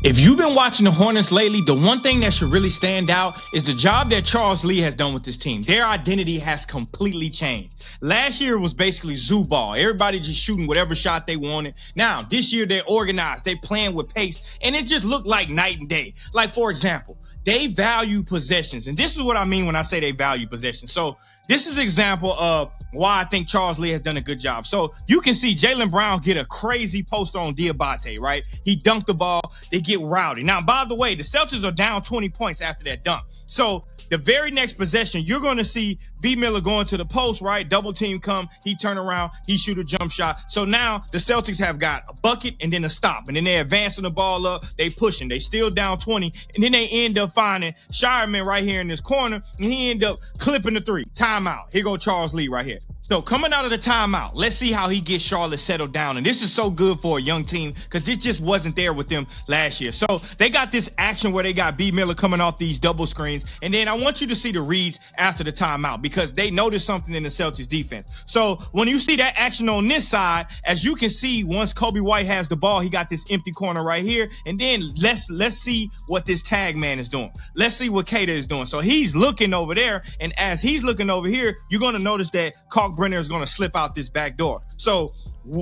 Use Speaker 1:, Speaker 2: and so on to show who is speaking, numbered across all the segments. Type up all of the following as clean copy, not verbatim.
Speaker 1: If you've been watching the Hornets lately, the one thing that should really stand out is the job that Charles Lee has done with this team. Their identity has completely changed. Last year was basically zoo ball. Everybody just shooting whatever shot they wanted. Now, this year they're organized. They playing with pace, and it just looked like night and day. Like, for example, they value possessions, and this is what I mean when I say they value possessions. So this is an example of why I think Charles Lee has done a good job. So you can see Jaylen Brown get a crazy post on Diabate, right? He dunked the ball. They get rowdy. Now, by the way, the Celtics are down 20 points after that dunk. So the very next possession, you're going to see B. Miller going to the post, right? Double team come. He turn around. He shoot a jump shot. So now the Celtics have got a bucket and then a stop. And then they're advancing the ball up. They pushing. They still down 20. And then they end up finding Shireman right here in this corner. And he end up clipping the three. Timeout. Here go Charles Lee right here. So coming out of the timeout, let's see how he gets Charlotte settled down. And this is so good for a young team because this just wasn't there with them last year. So they got this action where they got B. Miller coming off these double screens. And then I want you to see the reads after the timeout because they noticed something in the Celtics defense. So when you see that action on this side, as you can see, once Kobe White has the ball, he got this empty corner right here. And then let's see what this tag man is doing. Let's see what Kata is doing. So he's looking over there. And as he's looking over here, you're going to notice that Brenner is going to slip out this back door. So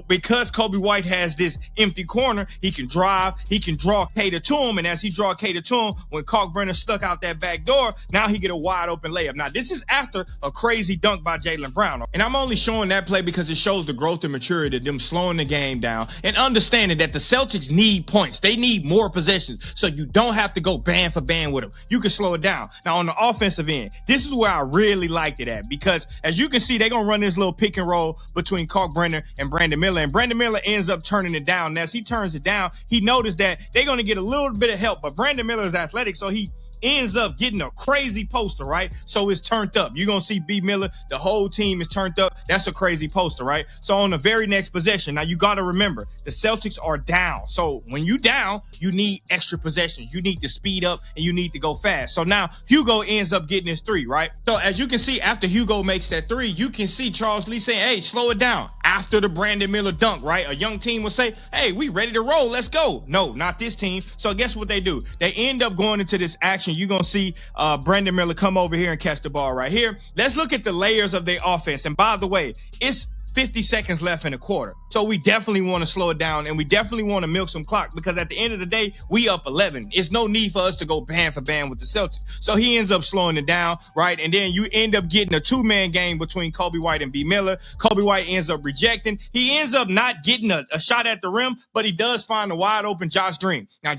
Speaker 1: because Kobe White has this empty corner, he can drive, he can draw Kata to him. And as he draw Kata to him, when Brenner stuck out that back door, now he get a wide open layup. Now, this is after a crazy dunk by Jaylen Brown. And I'm only showing that play because it shows the growth and maturity of them slowing the game down and understanding that the Celtics need points. They need more possessions. So you don't have to go band for band with them. You can slow it down. Now, on the offensive end, this is where I really liked it at because as you can see, they're going to run this little pick and roll between Brenner and Brandon Miller. And Brandon Miller ends up turning it down. And as he turns it down, he noticed that they're going to get a little bit of help. But Brandon Miller is athletic, so he ends up getting a crazy poster, right? So it's turned up. You're going to see B. Miller. The whole team is turned up. That's a crazy poster, right? So on the very next possession, now you got to remember, the Celtics are down. So when you down, you need extra possessions. You need to speed up and you need to go fast. So now Hugo ends up getting his three, right? So as you can see, after Hugo makes that three, you can see Charles Lee saying, hey, slow it down. After the Brandon Miller dunk, right? A young team will say, hey, we ready to roll. Let's go. No, not this team. So guess what they do? They end up going into this action. You're going to see Brandon Miller come over here and catch the ball right here. Let's look at the layers of their offense. And by the way, it's 50 seconds left in the quarter. So we definitely want to slow it down and we definitely want to milk some clock because at the end of the day, we up 11. It's no need for us to go band for band with the Celtics. So he ends up slowing it down, right? And then you end up getting a two-man game between Kobe White and B. Miller. Kobe White ends up rejecting. He ends up not getting a shot at the rim, but he does find a wide open Josh Green. Now,